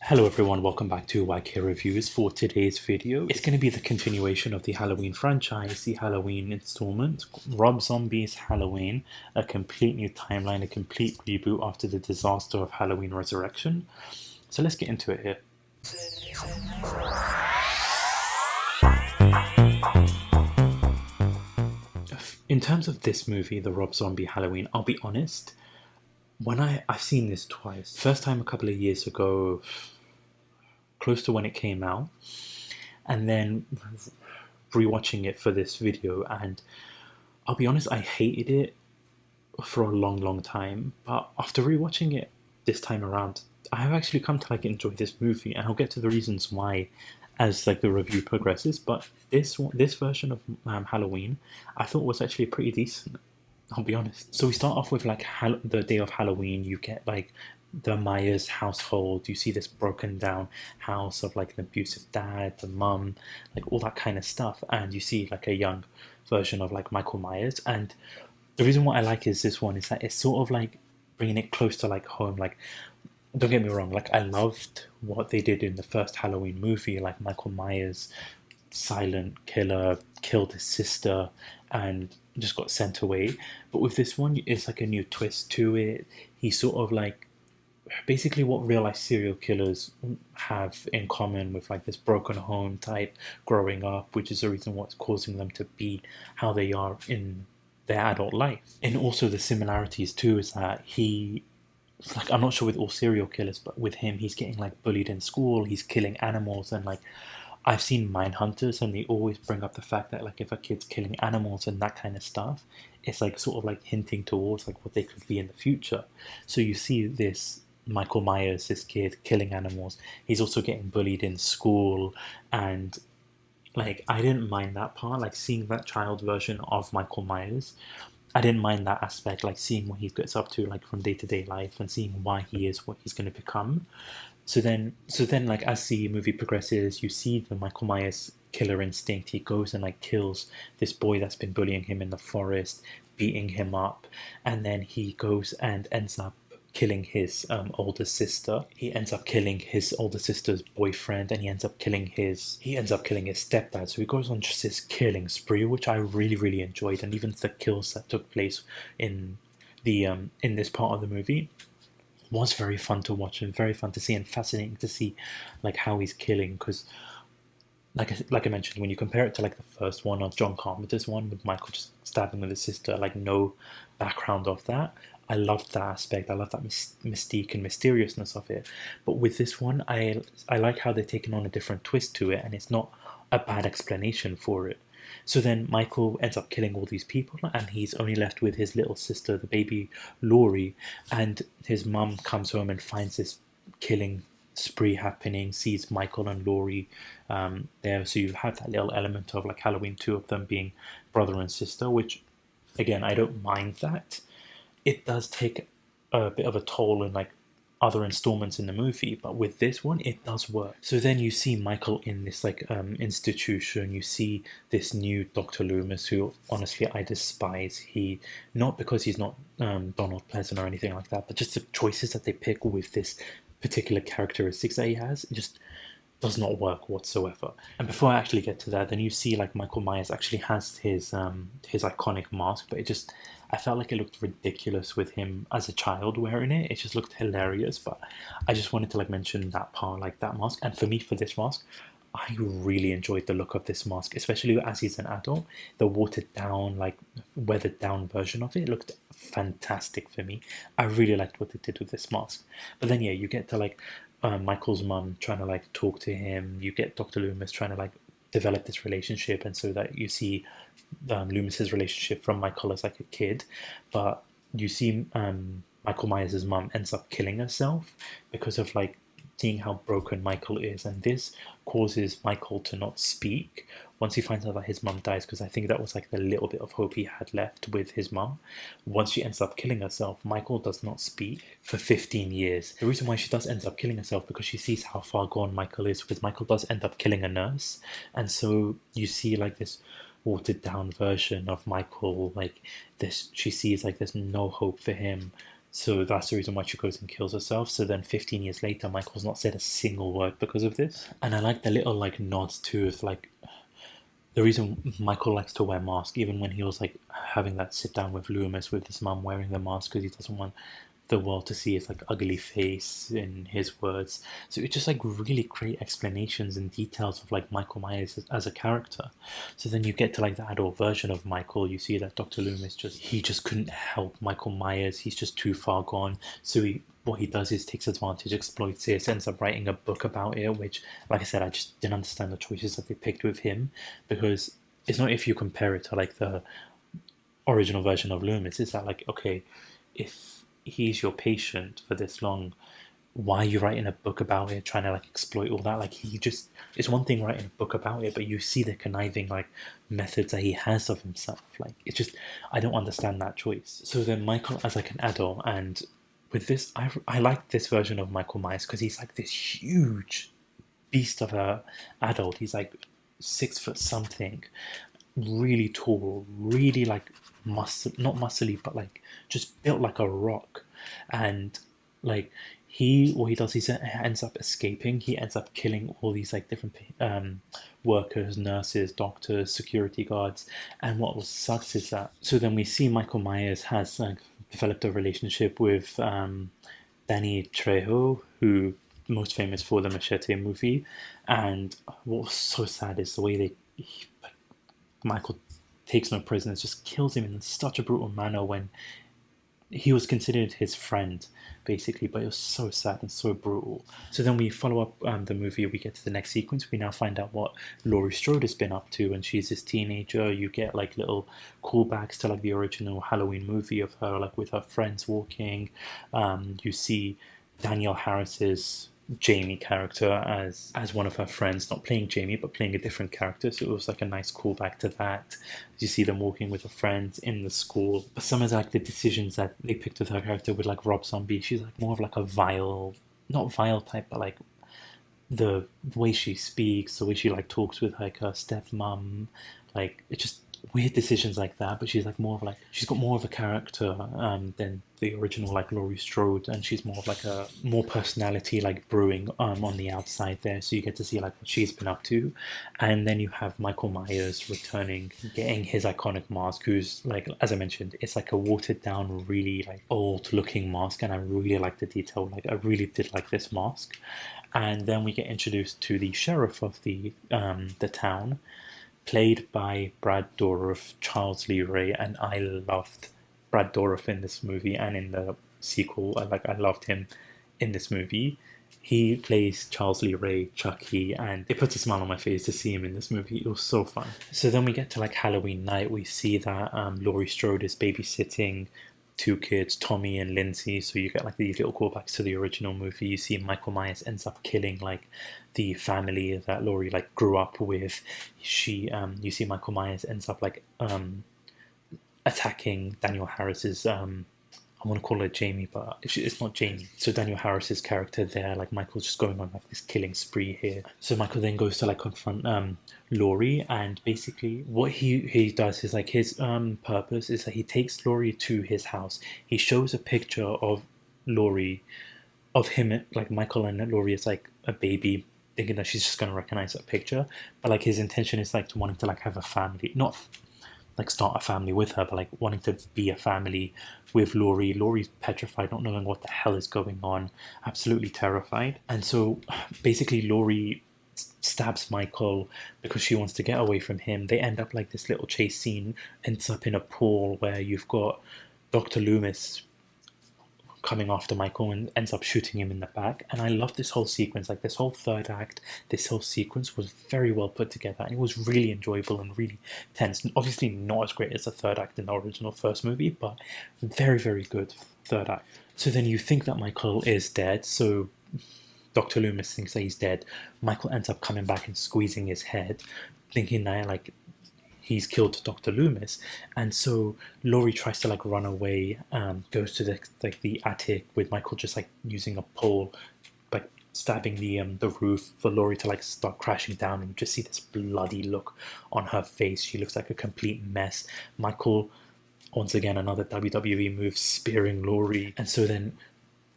Hello everyone, welcome back to YK Reviews. For today's video, it's going to be the continuation of the Halloween franchise, the Halloween installment, Rob Zombie's Halloween, a complete new timeline, a complete reboot after the disaster of Halloween Resurrection. So let's get into it here. In terms of this movie, the Rob Zombie Halloween, I'll be honest, when I've seen this twice. First time a couple of years ago, close to when it came out, and then rewatching it for this video, and I'll be honest, I hated it for a long time, but after rewatching it this time around, I have actually come to enjoy this movie, and I'll get to the reasons why as the review progresses. But this version of Halloween I thought was actually pretty decent, I'll be honest. So we start off with the day of Halloween. You get the Myers household. You see this broken down house of an abusive dad, the mum, all that kind of stuff, and you see a young version of Michael Myers. And the reason why I like is this one is that it's sort of bringing it close to home. Don't get me wrong, I loved what they did in the first Halloween movie. Michael Myers, silent killer, killed his sister and just got sent away. But with this one, it's a new twist to it. He's sort of basically what real life serial killers have in common with this broken home type growing up, which is the reason what's causing them to be how they are in their adult life. And also the similarities too is that he, I'm not sure with all serial killers, but with him, he's getting bullied in school, he's killing animals, and I've seen Mindhunters, and they always bring up the fact that if a kid's killing animals and that kind of stuff, it's sort of hinting towards what they could be in the future. So you see this Michael Myers, this kid killing animals, he's also getting bullied in school, and I didn't mind that part, seeing that child version of Michael Myers. I didn't mind that aspect, seeing what he gets up to from day-to-day life and seeing why he is what he's going to become. So then as the movie progresses, you see the Michael Myers killer instinct. He goes and kills this boy that's been bullying him in the forest, beating him up, and then he goes and ends up killing his older sister. He ends up killing his older sister's boyfriend, and he ends up killing his stepdad. So he goes on just this killing spree, which I really enjoyed, and even the kills that took place in this part of the movie was very fun to watch and very fun to see, and fascinating to see how he's killing, because like I mentioned, when you compare it to the first one of John Carpenter's one with Michael just stabbing with his sister, no background of that, I loved that aspect. I love that mystique and mysteriousness of it. But with this one, I like how they're taking on a different twist to it, and it's not a bad explanation for it. So then Michael ends up killing all these people, and he's only left with his little sister, the baby Laurie, and his mum comes home and finds this killing spree happening, sees Michael and Laurie there. So you have that little element of Halloween, two of them being brother and sister, which again, I don't mind that. It does take a bit of a toll in other installments in the movie, but with this one it does work. So then you see Michael in this institution. You see this new Dr. Loomis, who honestly I despise. He, not because he's not Donald Pleasant or anything like that, but just the choices that they pick with this particular characteristics that he has, it just does not work whatsoever. And before I actually get to that, then you see Michael Myers actually has his iconic mask, but I felt it looked ridiculous with him as a child wearing it. It just looked hilarious, but I just wanted to mention that part, that mask. And for me, for this mask, I really enjoyed the look of this mask, especially as he's an adult. The watered down, weathered down version of it looked fantastic for me. I really liked what they did with this mask. But then yeah, you get to Michael's mum trying to talk to him. You get Dr. Loomis trying to develop this relationship, and so that you see Loomis's relationship from Michael as a kid. But you see Michael Myers' mum ends up killing herself because of seeing how broken Michael is, and this causes Michael to not speak once he finds out that his mum dies, because I think that was the little bit of hope he had left with his mum. Once she ends up killing herself, Michael does not speak for 15 years. The reason why she does end up killing herself, because she sees how far gone Michael is, because Michael does end up killing a nurse, and so you see this watered down version of Michael, this she sees there's no hope for him So that's the reason why she goes and kills herself. So then 15 years later, Michael's not said a single word because of this. And I like the little like nods too of like the reason Michael likes to wear masks, even when he was like having that sit down with Loomis with his mum wearing the mask because he doesn't want the world to see his like ugly face in his words. So it just like really great explanations and details of like Michael Myers as a character. So then you get to like the adult version of Michael. You see that Dr. Loomis just couldn't help Michael Myers. He's just too far gone. So what he does is takes advantage, exploits it, ends up writing a book about it, which, like I said, I just didn't understand the choices that they picked with him, because it's not, if you compare it to like the original version of Loomis, it's that like, okay, if he's your patient for this long, why are you writing a book about it, trying to like exploit all that? Like, it's one thing writing a book about it, but you see the conniving like methods that he has of himself. Like, it's just, I don't understand that choice. So then Michael as like an adult, and with this, I like this version of Michael Myers because he's like this huge beast of a adult. He's like 6 foot something, really tall, really like not muscly, but like just built like a rock. And like what he does, he ends up escaping. He ends up killing all these like different workers, nurses, doctors, security guards. And what sucks is that, so then we see Michael Myers has like developed a relationship with Danny Trejo, who most famous for the Machete movie. And what was so sad is the way Michael takes no prisoners, just kills him in such a brutal manner when he was considered his friend, basically, but it was so sad and so brutal. So then we follow up the movie, we get to the next sequence, we now find out what Laurie Strode has been up to, and she's this teenager. You get like little callbacks to like the original Halloween movie of her, like with her friends walking. You see Danielle Harris's Jamie character as one of her friends, not playing Jamie but playing a different character, so it was like a nice callback to that. You see them walking with her friends in the school. But some of like the decisions that they picked with her character with like Rob Zombie, she's like more of like a not vile type, but like the way she speaks, the way she like talks with like her stepmom, like it's just weird decisions like that. But she's like she's got more of a character than the original like Laurie Strode, and she's more of like a more personality like brewing on the outside there, so you get to see like what she's been up to. And then you have Michael Myers returning, getting his iconic mask, who's like, as I mentioned, it's like a watered down, really like old looking mask, and I really like the detail. Like, I really did like this mask. And then we get introduced to the sheriff of the town, played by braddourif, Charles Lee Ray, and I loved braddourif in this movie and in the sequel. I loved him in this movie. He plays Charles Lee Ray, Chucky, and it puts a smile on my face to see him in this movie. It was so fun. So then we get to like Halloween night. We see that Laurie Strode is babysitting 2 kids, Tommy and Lindsay. So you get like these little callbacks to the original movie. You see Michael Myers ends up killing like the family that Laurie like grew up with. You see Michael Myers ends up like attacking Danielle Harris's I want to call her Jamie, but it's not Jamie. So Danielle Harris's character there, like Michael's just going on like this killing spree here. So Michael then goes to like confront Laurie, and basically what he does is like his purpose is that he takes Laurie to his house. He shows a picture of Laurie, of him, like Michael and Laurie is like a baby, thinking that she's just going to recognize that picture. But like his intention is like to wanting to like have a family, not like start a family with her, but like wanting to be a family with Laurie. Laurie's petrified, not knowing what the hell is going on, absolutely terrified. And so basically Laurie stabs Michael because she wants to get away from him. They end up like this little chase scene, ends up in a pool where you've got Dr. Loomis coming after Michael and ends up shooting him in the back. And I love this whole sequence, like this whole third act, this whole sequence was very well put together, and it was really enjoyable and really tense. Obviously not as great as the third act in the original first movie, but very, very good third act. So then you think that Michael is dead, so Dr. Loomis thinks that he's dead. Michael ends up coming back and squeezing his head, thinking that like he's killed Dr. Loomis. And so Laurie tries to like run away, goes to the attic with Michael just like using a pole, like stabbing the roof for Laurie to like start crashing down, and you just see this bloody look on her face. She looks like a complete mess. Michael Once again, another WWE move, spearing Laurie. And so then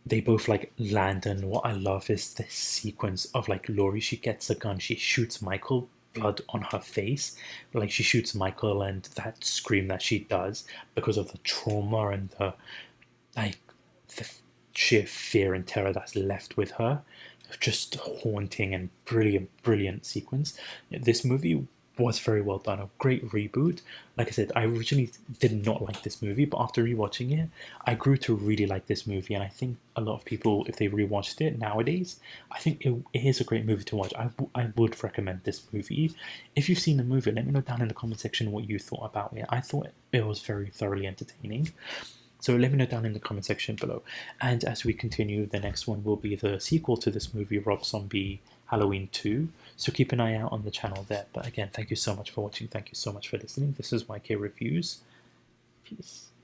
they both like land, and what I love is this sequence of like Laurie, she gets a gun, she shoots Michael, blood on her face, like she shoots Michael, and that scream that she does because of the trauma and the like the sheer fear and terror that's left with her, just haunting and brilliant sequence. This movie was very well done, a great reboot. Like I said, I originally did not like this movie, but after rewatching it, I grew to really like this movie, and I think a lot of people, if they rewatched it nowadays, I think it is a great movie to watch. I would recommend this movie. If you've seen the movie, let me know down in the comment section what you thought about it. I thought it was very thoroughly entertaining. So let me know down in the comment section below. And as we continue, the next one will be the sequel to this movie, Rob Zombie Halloween 2. So keep an eye out on the channel there. But again, thank you so much for watching. Thank you so much for listening. This is YK Reviews. Peace.